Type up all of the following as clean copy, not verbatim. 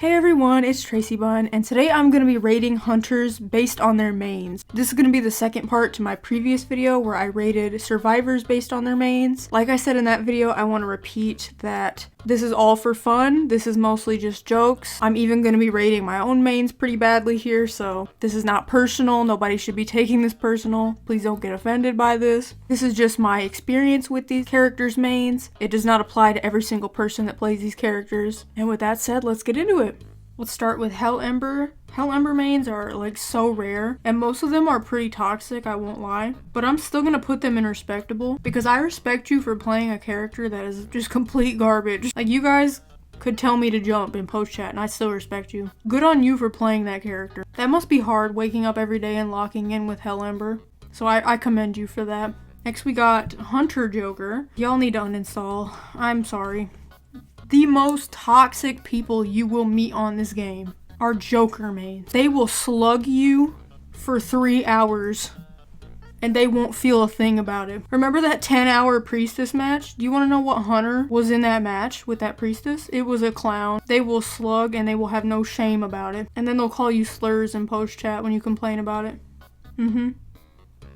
Hey everyone, it's Tracy Bun, and today I'm going to be rating hunters based on their mains. This is going to be the second part to my previous video where I rated survivors based on their mains. Like I said in that video, I want to repeat that this is all for fun. This is mostly just jokes. I'm even going to be rating my own mains pretty badly here, so this is not personal. Nobody should be taking this personal. Please don't get offended by this. This is just my experience with these characters' mains. It does not apply to every single person that plays these characters. And with that said, let's get into it. Let's start with Ember. Ember mains are like so rare, and most of them are pretty toxic, I won't lie. But I'm still gonna put them in respectable because I respect you for playing a character that is just complete garbage. Like, you guys could tell me to jump in post chat and I still respect you. Good on you for playing that character. That must be hard, waking up every day and locking in with Ember. So I commend you for that. Next we got Hunter Joker. Y'all need to uninstall. I'm sorry. The most toxic people you will meet on this game are Joker mains. They will slug you for 3 hours and they won't feel a thing about it. Remember that 10-hour priestess match? Do you want to know what hunter was in that match with that priestess? It was a clown. They will slug and they will have no shame about it. And then they'll call you slurs in post chat when you complain about it.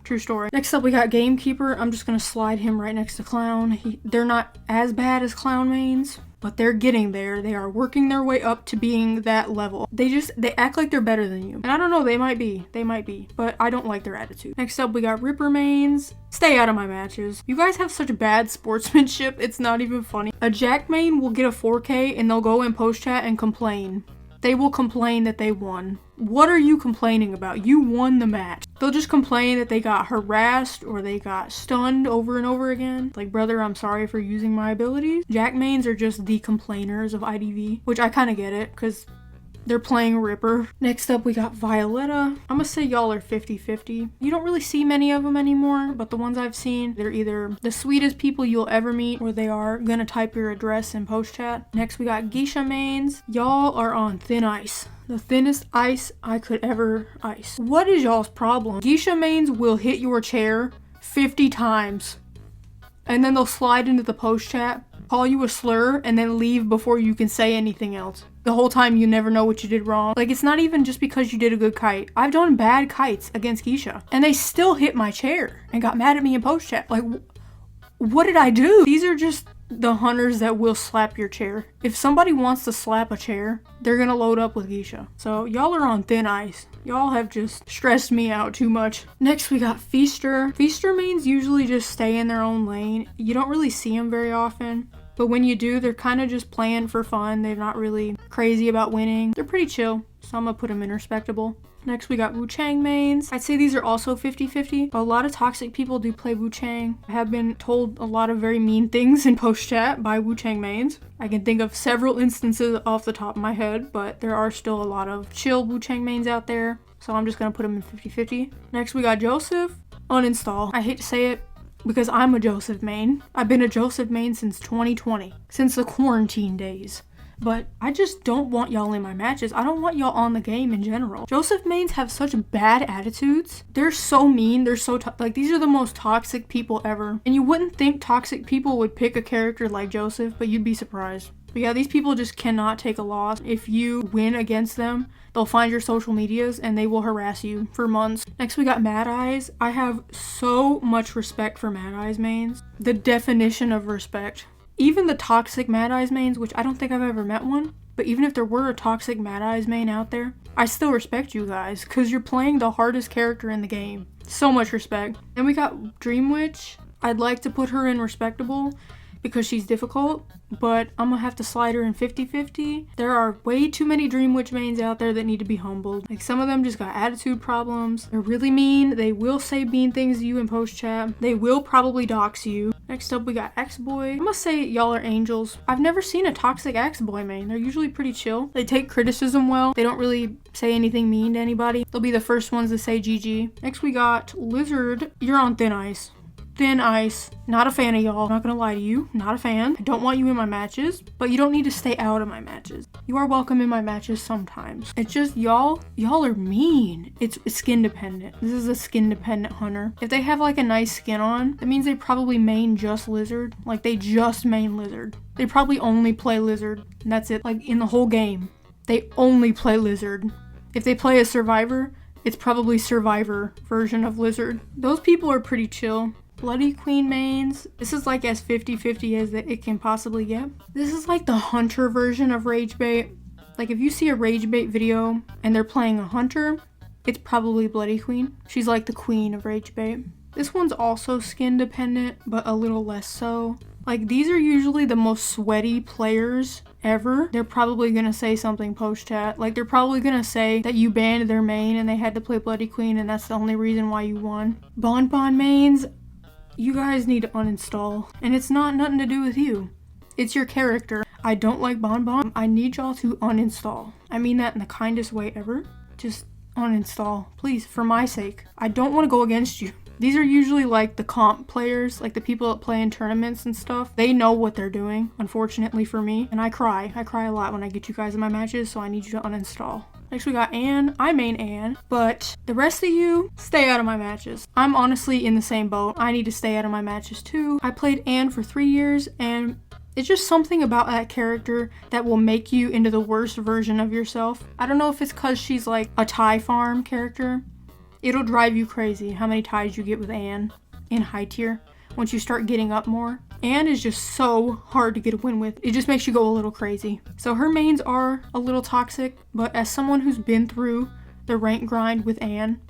True story. Next up we got Gamekeeper. I'm just gonna slide him right next to Clown. They're not as bad as Clown mains, but they're getting there. They are working their way up to being that level. They act like they're better than you. And I don't know, they might be, but I don't like their attitude. Next up we got Ripper mains. Stay out of my matches. You guys have such bad sportsmanship, it's not even funny. A Jack main will get a 4K and they'll go in post chat and complain. They will complain that they won. What are you complaining about? You won the match. They'll just complain that they got harassed or they got stunned over and over again. Like, brother, I'm sorry for using my abilities. Jack mains are just the complainers of IDV, which I kind of get it because they're playing Ripper. Next up, we got Violetta. I'm gonna say y'all are 50-50. You don't really see many of them anymore, but the ones I've seen, they're either the sweetest people you'll ever meet or they are gonna type your address in post chat. Next, we got Geisha mains. Y'all are on thin ice. The thinnest ice I could ever ice. What is y'all's problem? Geisha mains will hit your chair 50 times and then they'll slide into the post chat, call you a slur, and then leave before you can say anything else. The whole time you never know what you did wrong. Like, it's not even just because you did a good kite. I've done bad kites against Geisha and they still hit my chair and got mad at me in post chat. Like, what did I do? These are just the hunters that will slap your chair. If somebody wants to slap a chair, they're gonna load up with Geisha. So y'all are on thin ice. Y'all have just stressed me out too much. Next we got Feaster. Feaster mains usually just stay in their own lane. You don't really see them very often. But when you do, they're kind of just playing for fun. They're not really crazy about winning. They're pretty chill, so I'm gonna put them in respectable. Next, we got Wu Chang mains. I'd say these are also 50-50, but a lot of toxic people do play Wu Chang. I have been told a lot of very mean things in post chat by Wu Chang mains. I can think of several instances off the top of my head, but there are still a lot of chill Wu Chang mains out there, so I'm just gonna put them in 50-50. Next, we got Joseph. Uninstall. I hate to say it, because I'm a Joseph main. I've been a Joseph main since 2020, since the quarantine days. But I just don't want y'all in my matches. I don't want y'all on the game in general. Joseph mains have such bad attitudes. They're so mean. They're so like, these are the most toxic people ever. And you wouldn't think toxic people would pick a character like Joseph, but you'd be surprised. But yeah, these people just cannot take a loss. If you win against them, they'll find your social medias and they will harass you for months. Next, we got Mad Eyes. I have so much respect for Mad Eyes mains. The definition of respect. Even the toxic Mad Eyes mains, which I don't think I've ever met one, but even if there were a toxic Mad Eyes main out there, I still respect you guys because you're playing the hardest character in the game. So much respect. Then we got Dream Witch. I'd like to put her in respectable because she's difficult, but I'm gonna have to slide her in 50-50. There are way too many Dream Witch mains out there that need to be humbled. Like, some of them just got attitude problems. They're really mean. They will say mean things to you in post chat. They will probably dox you. Next up, we got X-Boy. I'm gonna say y'all are angels. I've never seen a toxic X-Boy main. They're usually pretty chill. They take criticism well. They don't really say anything mean to anybody. They'll be the first ones to say GG. Next, we got Lizard. You're on thin ice. Thin ice. Not a fan of y'all. Not gonna lie to you. Not a fan. I don't want you in my matches, but you don't need to stay out of my matches. You are welcome in my matches sometimes. It's just y'all are mean. It's skin dependent. This is a skin dependent hunter. If they have like a nice skin on, that means they probably main just Lizard. Like, they just main Lizard. They probably only play Lizard, and that's it. Like, in the whole game. they only play Lizard. If they play a Survivor, it's probably Survivor version of Lizard. Those people are pretty chill. Bloody Queen mains. This is like as 50-50 as it can possibly get. This is like the Hunter version of Rage Bait. Like if you see a Rage Bait video and they're playing a Hunter, it's probably Bloody Queen. She's like the queen of Rage Bait. This one's also skin dependent, but a little less so. Like these are usually the most sweaty players ever. They're probably gonna say something post-chat. Like they're probably gonna say that you banned their main and they had to play Bloody Queen and that's the only reason why you won. Bon mains, you guys need to uninstall. And it's not nothing to do with you. It's your character. I don't like Bon. I need y'all to uninstall. I mean that in the kindest way ever. Just uninstall, please, for my sake. I don't want to go against you. These are usually like the comp players, like the people that play in tournaments and stuff. They know what they're doing, unfortunately for me. And I cry a lot when I get you guys in my matches, so I need you to uninstall. Next we got Anne. I main Anne, but the rest of you, stay out of my matches. I'm honestly in the same boat. I need to stay out of my matches too. I played Anne for 3 years and it's just something about that character that will make you into the worst version of yourself. I don't know if it's because she's like a tie farm character. It'll drive you crazy how many ties you get with Anne in high tier once you start getting up more. Anne is just so hard to get a win with. It just makes you go a little crazy. So her mains are a little toxic, but as someone who's been through the rank grind with Anne,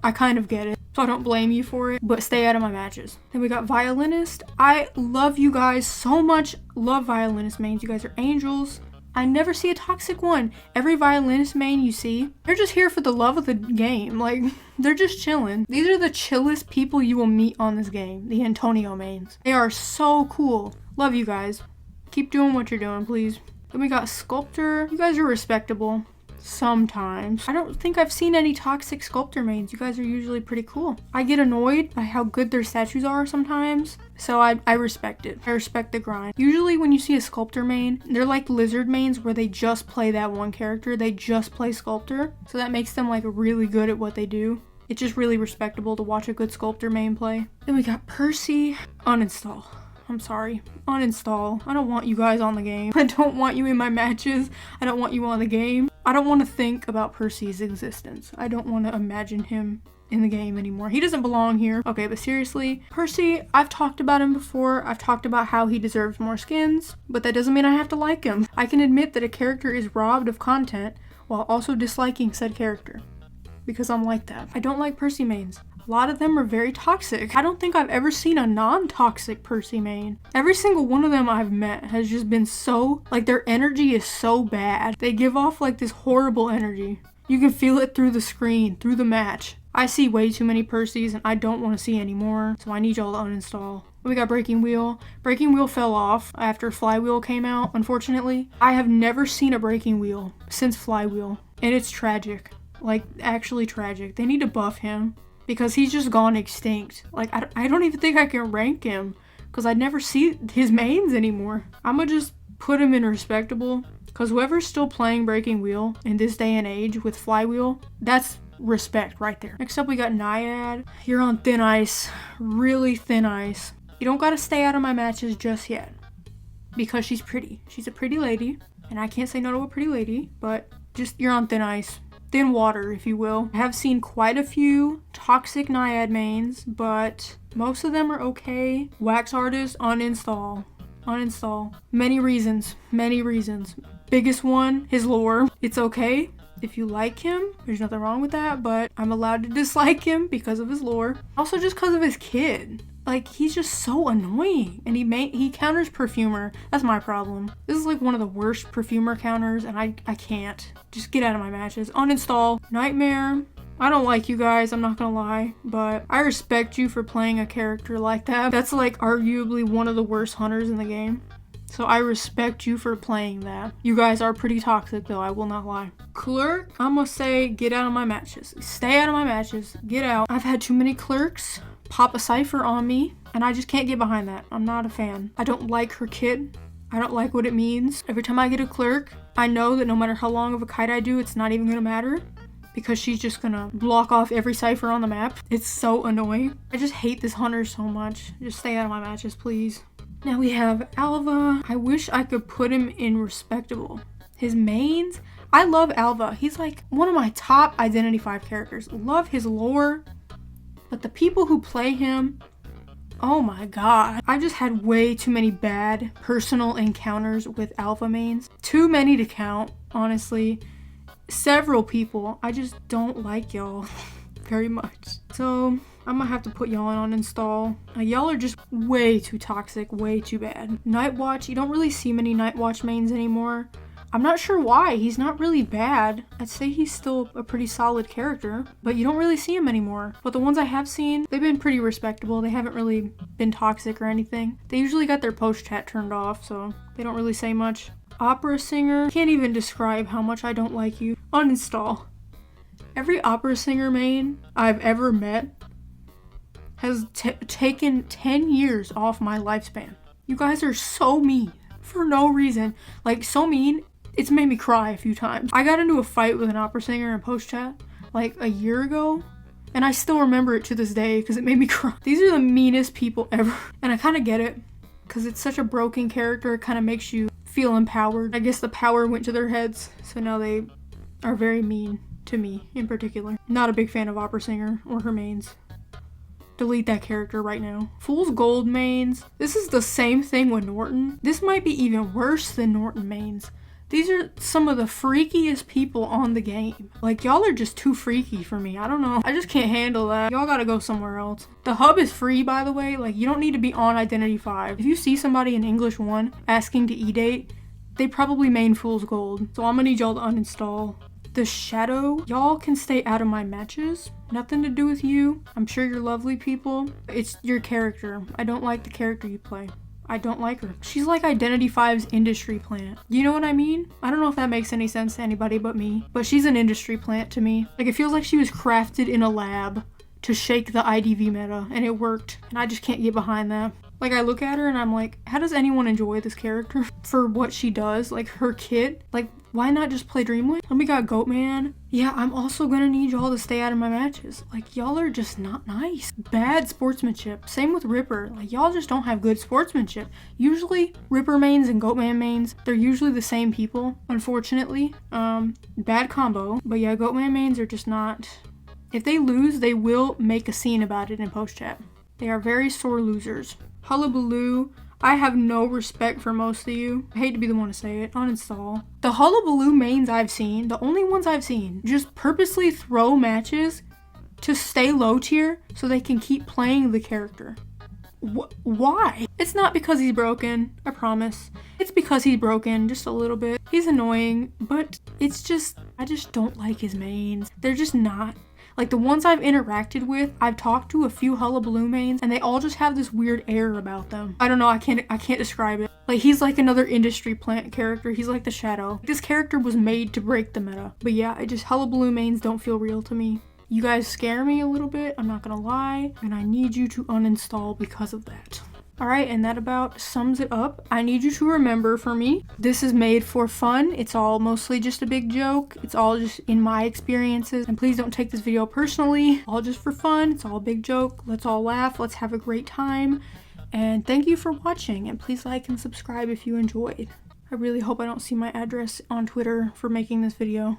I kind of get it. So I don't blame you for it, but stay out of my matches. Then we got Violinist. I love you guys so much. Love Violinist mains. You guys are angels. I never see a toxic one. Every Violinist main you see, they're just here for the love of the game. Like, they're just chilling. These are the chillest people you will meet on this game, the Antonio mains. They are so cool. Love you guys. Keep doing what you're doing, please. Then we got Sculptor. You guys are respectable. Sometimes. I don't think I've seen any toxic Sculptor mains. You guys are usually pretty cool. I get annoyed by how good their statues are sometimes, so I respect it. I respect the grind. Usually when you see a Sculptor main, they're like Lizard mains where they just play that one character. They just play Sculptor, so that makes them like really good at what they do. It's just really respectable to watch a good Sculptor main play. Then we got Percy. Uninstall. I'm sorry. Uninstall. I don't want you guys on the game. I don't want you in my matches. I don't want you on the game. I don't want to think about Percy's existence. I don't want to imagine him in the game anymore. He doesn't belong here. Okay, but seriously, Percy, I've talked about him before. I've talked about how he deserves more skins, but that doesn't mean I have to like him. I can admit that a character is robbed of content while also disliking said character, because I'm like that. I don't like Percy mains. A lot of them are very toxic. I don't think I've ever seen a non-toxic Percy main. Every single one of them I've met has just been so, like their energy is so bad. They give off like this horrible energy. You can feel it through the screen, through the match. I see way too many Percys and I don't want to see any more, so I need y'all to uninstall. We got Breaking Wheel. Breaking Wheel fell off after Flywheel came out, unfortunately. I have never seen a Breaking Wheel since Flywheel, and it's tragic. Like, actually tragic. They need to buff him, because he's just gone extinct. Like, I don't even think I can rank him, because I never see his mains anymore. I'm gonna just put him in respectable, because whoever's still playing Breaking Wheel in this day and age with Flywheel, that's respect right there. Next up, we got Naiad. You're on thin ice, really thin ice. You don't gotta stay out of my matches just yet, because she's pretty. She's a pretty lady, and I can't say no to a pretty lady, but just, you're on thin ice. Thin water, if you will. I have seen quite a few toxic Naiad mains, but most of them are okay. Wax Artist, uninstall. Uninstall. Many reasons. Many reasons. Biggest one, his lore. It's okay if you like him. There's nothing wrong with that, but I'm allowed to dislike him because of his lore. Also just because of his kid. Like, he's just so annoying, and he counters Perfumer. That's my problem. This is like one of the worst Perfumer counters, and I can't. Just get out of my matches. Uninstall. Nightmare. I don't like you guys, I'm not gonna lie, but I respect you for playing a character like that. That's like arguably one of the worst hunters in the game. So I respect you for playing that. You guys are pretty toxic though, I will not lie. Clerk, I'm gonna say get out of my matches. Stay out of my matches. Get out. I've had too many clerks pop a cipher on me, and I just can't get behind that. I'm not a fan. I don't like her kid. I don't like what it means. Every time I get a clerk, I know that no matter how long of a kite I do, it's not even gonna matter, because she's just gonna block off every cipher on the map. It's so annoying. I just hate this hunter so much. Just stay out of my matches, please. Now we have Alva. I wish I could put him in respectable. His mains, I love Alva. He's like one of my top Identity 5 characters. Love his lore. But the people who play him, oh my god. I've just had way too many bad personal encounters with Alpha mains. Too many to count, honestly. Several people. I just don't like y'all very much. So I'm gonna have to put y'all on uninstall. Y'all are just way too toxic, way too bad. Nightwatch, you don't really see many Nightwatch mains anymore. I'm not sure why. He's not really bad. I'd say he's still a pretty solid character, but you don't really see him anymore. But the ones I have seen, they've been pretty respectable. They haven't really been toxic or anything. They usually got their post chat turned off, so they don't really say much. Opera singer, can't even describe how much I don't like you. Uninstall. Every opera singer main I've ever met has taken 10 years off my lifespan. You guys are so mean for no reason. Like, so mean. It's made me cry a few times. I got into a fight with an opera singer in post chat like a year ago, and I still remember it to this day because it made me cry. These are the meanest people ever. And I kind of get it because it's such a broken character. It kind of makes you feel empowered. I guess the power went to their heads, so now they are very mean to me in particular. Not a big fan of opera singer or her mains. Delete that character right now. Fool's Gold mains. This is the same thing with Norton. This might be even worse than Norton mains. These are some of the freakiest people on the game. Like, y'all are just too freaky for me. I don't know. I just can't handle that. Y'all gotta go somewhere else. The hub is free, by the way. Like, you don't need to be on Identity 5. If you see somebody in English 1 asking to e-date, they probably main Fool's Gold. So I'm gonna need y'all to uninstall. The Shadow, y'all can stay out of my matches. Nothing to do with you. I'm sure you're lovely people. It's your character. I don't like the character you play. I don't like her. She's like Identity 5's industry plant. You know what I mean? I don't know if that makes any sense to anybody but me, but she's an industry plant to me. Like, it feels like she was crafted in a lab to shake the IDV meta, and it worked, and I just can't get behind that. Like, I look at her and I'm like, how does anyone enjoy this character for what she does? Like, her kit? Like, why not just play Dreamwind? And we got Goatman. Yeah, I'm also gonna need y'all to stay out of my matches. Like, y'all are just not nice. Bad sportsmanship. Same with Ripper. Like, y'all just don't have good sportsmanship. Usually, Ripper mains and Goatman mains, they're usually the same people, unfortunately. Bad combo. But yeah, Goatman mains are just not... If they lose, they will make a scene about it in post chat. They are very sore losers. Hullabaloo. I have no respect for most of you. I hate to be the one to say it. Uninstall. The Hullabaloo mains I've seen, the only ones I've seen, just purposely throw matches to stay low tier so they can keep playing the character. Why? It's not because he's broken, I promise. It's because he's broken just a little bit. He's annoying, but it's just, I just don't like his mains. They're just not. Like, the ones I've interacted with, I've talked to a few Hullabaloo mains, and they all just have this weird air about them. I don't know, I can't describe it. Like, he's like another industry plant character. He's like the Shadow. This character was made to break the meta. But yeah, Hullabaloo mains don't feel real to me. You guys scare me a little bit, I'm not gonna lie, and I need you to uninstall because of that. Alright, and that about sums it up. I need you to remember, for me, this is made for fun. It's all mostly just a big joke. It's all just in my experiences. And please don't take this video personally. All just for fun. It's all a big joke. Let's all laugh. Let's have a great time. And thank you for watching. And please like and subscribe if you enjoyed. I really hope I don't see my address on Twitter for making this video.